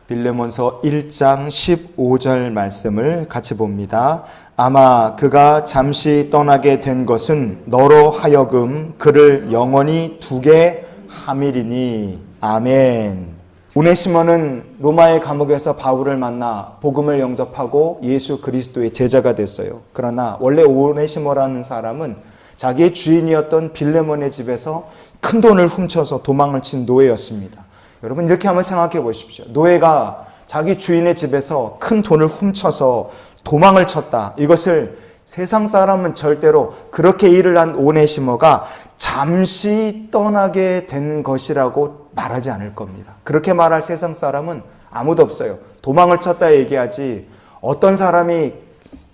빌레몬서 1장 15절 말씀을 같이 봅니다. 아마 그가 잠시 떠나게 된 것은 너로 하여금 그를 영원히 두게 함이리니. 아멘. 오네시모는 로마의 감옥에서 바울을 만나 복음을 영접하고 예수 그리스도의 제자가 됐어요. 그러나 원래 오네시모라는 사람은 자기의 주인이었던 빌레몬의 집에서 큰 돈을 훔쳐서 도망을 친 노예였습니다. 여러분, 이렇게 한번 생각해 보십시오. 노예가 자기 주인의 집에서 큰 돈을 훔쳐서 도망을 쳤다. 이것을 세상 사람은 절대로 그렇게 일을 한 오네시모가 잠시 떠나게 된 것이라고 말하지 않을 겁니다. 그렇게 말할 세상 사람은 아무도 없어요. 도망을 쳤다 얘기하지, 어떤 사람이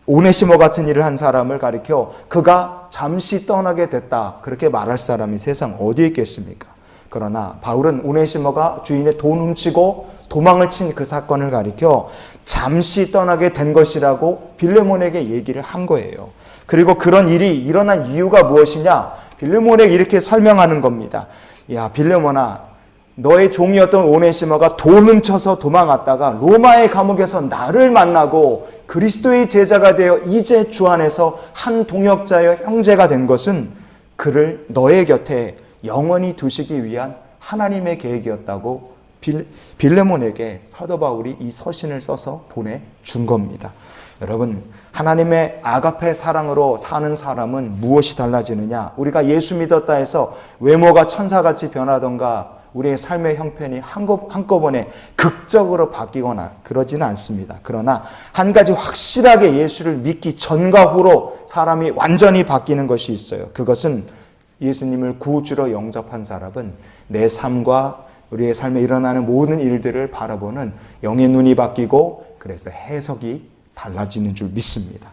오네시모 같은 일을 한 사람을 가리켜 그가 잠시 떠나게 됐다, 그렇게 말할 사람이 세상 어디에 있겠습니까? 그러나 바울은 오네시모가 주인의 돈 훔치고 도망을 친 그 사건을 가리켜 잠시 떠나게 된 것이라고 빌레몬에게 얘기를 한 거예요. 그리고 그런 일이 일어난 이유가 무엇이냐? 빌레몬에게 이렇게 설명하는 겁니다. 야, 빌레몬아, 너의 종이었던 오네시모가 돈 훔쳐서 도망갔다가 로마의 감옥에서 나를 만나고 그리스도의 제자가 되어 이제 주 안에서 한 동역자여 형제가 된 것은 그를 너의 곁에 영원히 두시기 위한 하나님의 계획이었다고 빌레몬에게 사도 바울이 이 서신을 써서 보내준 겁니다. 여러분, 하나님의 아가페 사랑으로 사는 사람은 무엇이 달라지느냐? 우리가 예수 믿었다 해서 외모가 천사같이 변하던가 우리의 삶의 형편이 한꺼번에 극적으로 바뀌거나 그러지는 않습니다. 그러나 한 가지 확실하게 예수를 믿기 전과 후로 사람이 완전히 바뀌는 것이 있어요. 그것은 예수님을 구주로 영접한 사람은 내 삶과 우리의 삶에 일어나는 모든 일들을 바라보는 영의 눈이 바뀌고 그래서 해석이 달라지는 줄 믿습니다.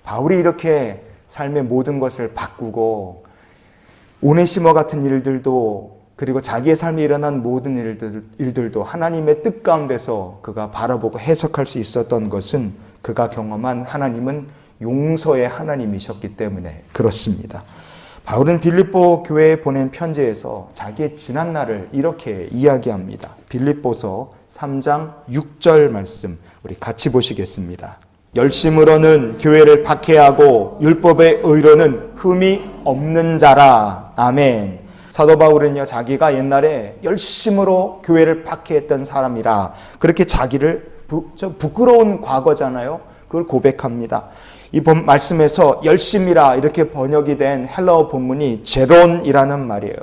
바울이 이렇게 삶의 모든 것을 바꾸고 오네시모 같은 일들도, 그리고 자기의 삶에 일어난 모든 일들도 하나님의 뜻 가운데서 그가 바라보고 해석할 수 있었던 것은 그가 경험한 하나님은 용서의 하나님이셨기 때문에 그렇습니다. 바울은 빌립보 교회에 보낸 편지에서 자기의 지난 날을 이렇게 이야기합니다. 빌립보서 3장 6절 말씀 우리 같이 보시겠습니다. 열심으로는 교회를 박해하고 율법의 의로는 흠이 없는 자라. 아멘. 사도 바울은요, 자기가 옛날에 열심으로 교회를 박해했던 사람이라 그렇게 자기를 부끄러운 과거잖아요. 그걸 고백합니다. 이 말씀에서 열심이라 이렇게 번역이 된 헬라어 본문이 제론이라는 말이에요.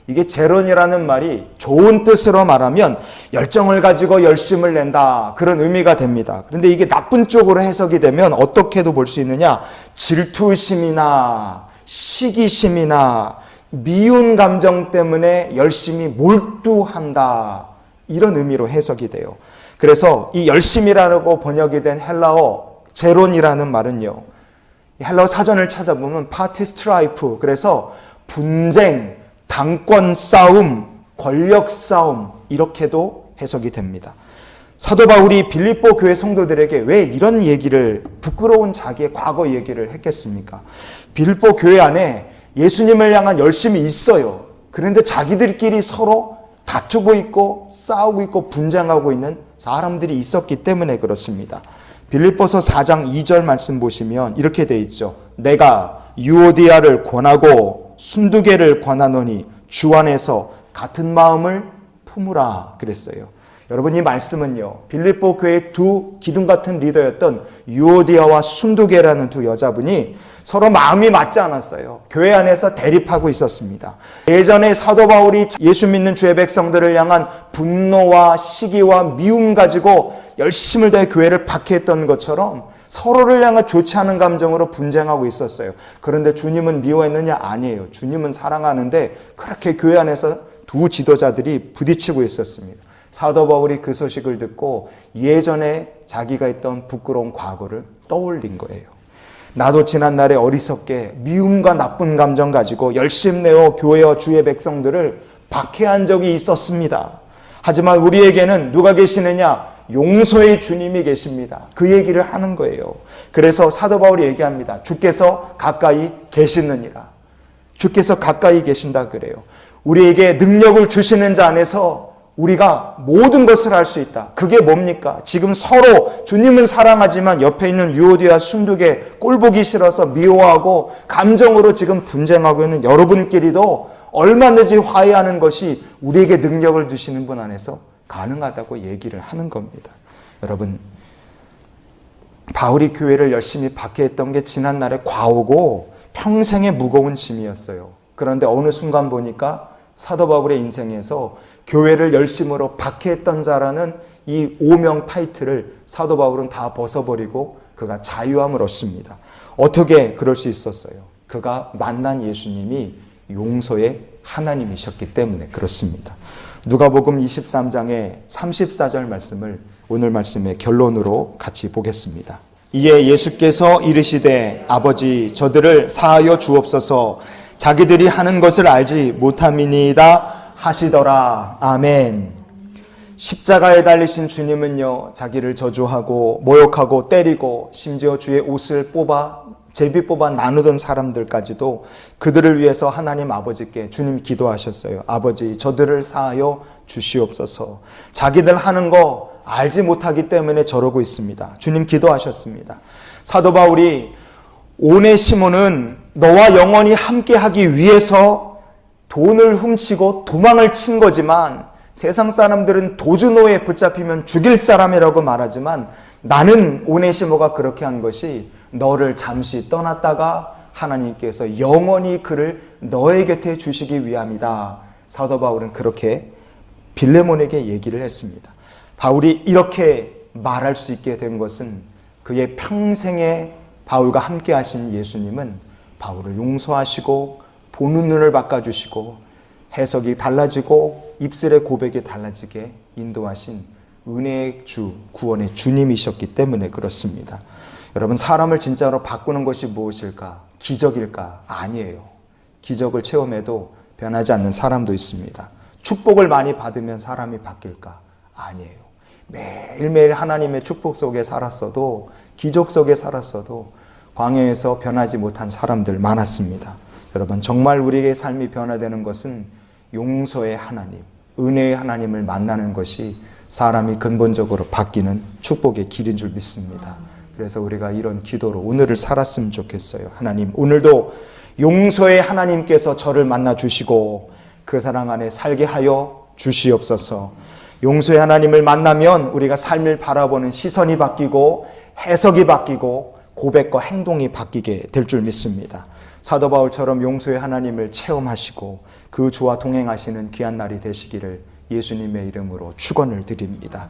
이게 제론이라는 말이 좋은 뜻으로 말하면 열정을 가지고 열심을 낸다, 그런 의미가 됩니다. 그런데 이게 나쁜 쪽으로 해석이 되면 어떻게도 볼 수 있느냐? 질투심이나 시기심이나 미운 감정 때문에 열심히 몰두한다, 이런 의미로 해석이 돼요. 그래서 이 열심이라고 번역이 된 헬라어 제론이라는 말은요, 헬라어 사전을 찾아보면 파티 스트라이프, 그래서 분쟁, 당권 싸움, 권력 싸움, 이렇게도 해석이 됩니다. 사도 바울이 빌립보 교회 성도들에게 왜 이런 얘기를, 부끄러운 자기의 과거 얘기를 했겠습니까? 빌립보 교회 안에 예수님을 향한 열심이 있어요. 그런데 자기들끼리 서로 다투고 있고 싸우고 있고 분쟁하고 있는 사람들이 있었기 때문에 그렇습니다. 빌립보서 4장 2절 말씀 보시면 이렇게 돼 있죠. 내가 유오디아를 권하고 순두개를 권하노니 주 안에서 같은 마음을 품으라 그랬어요. 여러분, 이 말씀은요, 빌립보 교회의 두 기둥 같은 리더였던 유오디아와 순두개라는 두 여자분이 서로 마음이 맞지 않았어요. 교회 안에서 대립하고 있었습니다. 예전에 사도 바울이 예수 믿는 주의 백성들을 향한 분노와 시기와 미움 가지고 열심을 다해 교회를 박해했던 것처럼 서로를 향한 좋지 않은 감정으로 분쟁하고 있었어요. 그런데 주님은 미워했느냐? 아니에요. 주님은 사랑하는데 그렇게 교회 안에서 두 지도자들이 부딪히고 있었습니다. 사도 바울이 그 소식을 듣고 예전에 자기가 했던 부끄러운 과거를 떠올린 거예요. 나도 지난날에 어리석게 미움과 나쁜 감정 가지고 열심내어 교회와 주의 백성들을 박해한 적이 있었습니다. 하지만 우리에게는 누가 계시느냐? 용서의 주님이 계십니다. 그 얘기를 하는 거예요. 그래서 사도 바울이 얘기합니다. 주께서 가까이 계시느니라. 주께서 가까이 계신다 그래요. 우리에게 능력을 주시는 자 안에서 우리가 모든 것을 할 수 있다. 그게 뭡니까? 지금 서로 주님은 사랑하지만 옆에 있는 유오디아 순두개 꼴보기 싫어서 미워하고 감정으로 지금 분쟁하고 있는 여러분끼리도 얼마든지 화해하는 것이 우리에게 능력을 주시는 분 안에서 가능하다고 얘기를 하는 겁니다. 여러분, 바울이 교회를 열심히 박해했던 게 지난날의 과오고 평생의 무거운 짐이었어요. 그런데 어느 순간 보니까 사도 바울의 인생에서 교회를 열심으로 박해했던 자라는 이 오명 타이틀을 사도 바울은 다 벗어버리고 그가 자유함을 얻습니다. 어떻게 그럴 수 있었어요? 그가 만난 예수님이 용서의 하나님이셨기 때문에 그렇습니다. 누가복음 23장의 34절 말씀을 오늘 말씀의 결론으로 같이 보겠습니다. 이에 예수께서 이르시되 아버지 저들을 사하여 주옵소서 자기들이 하는 것을 알지 못함이니이다 하시더라. 아멘. 십자가에 달리신 주님은요, 자기를 저주하고 모욕하고 때리고 심지어 주의 옷을 제비 뽑아 나누던 사람들까지도 그들을 위해서 하나님 아버지께 주님 기도하셨어요. 아버지 저들을 사하여 주시옵소서. 자기들 하는 거 알지 못하기 때문에 저러고 있습니다. 주님 기도하셨습니다. 사도 바울이 오네시모는 너와 영원히 함께하기 위해서 돈을 훔치고 도망을 친 거지만 세상 사람들은 도주노에 붙잡히면 죽일 사람이라고 말하지만 나는 오네시모가 그렇게 한 것이 너를 잠시 떠났다가 하나님께서 영원히 그를 너의 곁에 주시기 위함이다. 사도 바울은 그렇게 빌레몬에게 얘기를 했습니다. 바울이 이렇게 말할 수 있게 된 것은 그의 평생에 바울과 함께 하신 예수님은 바울을 용서하시고 보는 눈을 바꿔주시고 해석이 달라지고 입술의 고백이 달라지게 인도하신 은혜의 주, 구원의 주님이셨기 때문에 그렇습니다. 여러분, 사람을 진짜로 바꾸는 것이 무엇일까? 기적일까? 아니에요. 기적을 체험해도 변하지 않는 사람도 있습니다. 축복을 많이 받으면 사람이 바뀔까? 아니에요. 매일매일 하나님의 축복 속에 살았어도, 기적 속에 살았어도 광야에서 변하지 못한 사람들 많았습니다. 여러분, 정말 우리의 삶이 변화되는 것은 용서의 하나님, 은혜의 하나님을 만나는 것이 사람이 근본적으로 바뀌는 축복의 길인 줄 믿습니다. 그래서 우리가 이런 기도로 오늘을 살았으면 좋겠어요. 하나님, 오늘도 용서의 하나님께서 저를 만나 주시고 그 사랑 안에 살게 하여 주시옵소서. 용서의 하나님을 만나면 우리가 삶을 바라보는 시선이 바뀌고 해석이 바뀌고 고백과 행동이 바뀌게 될 줄 믿습니다. 사도 바울처럼 용서의 하나님을 체험하시고 그 주와 동행하시는 귀한 날이 되시기를 예수님의 이름으로 축원을 드립니다.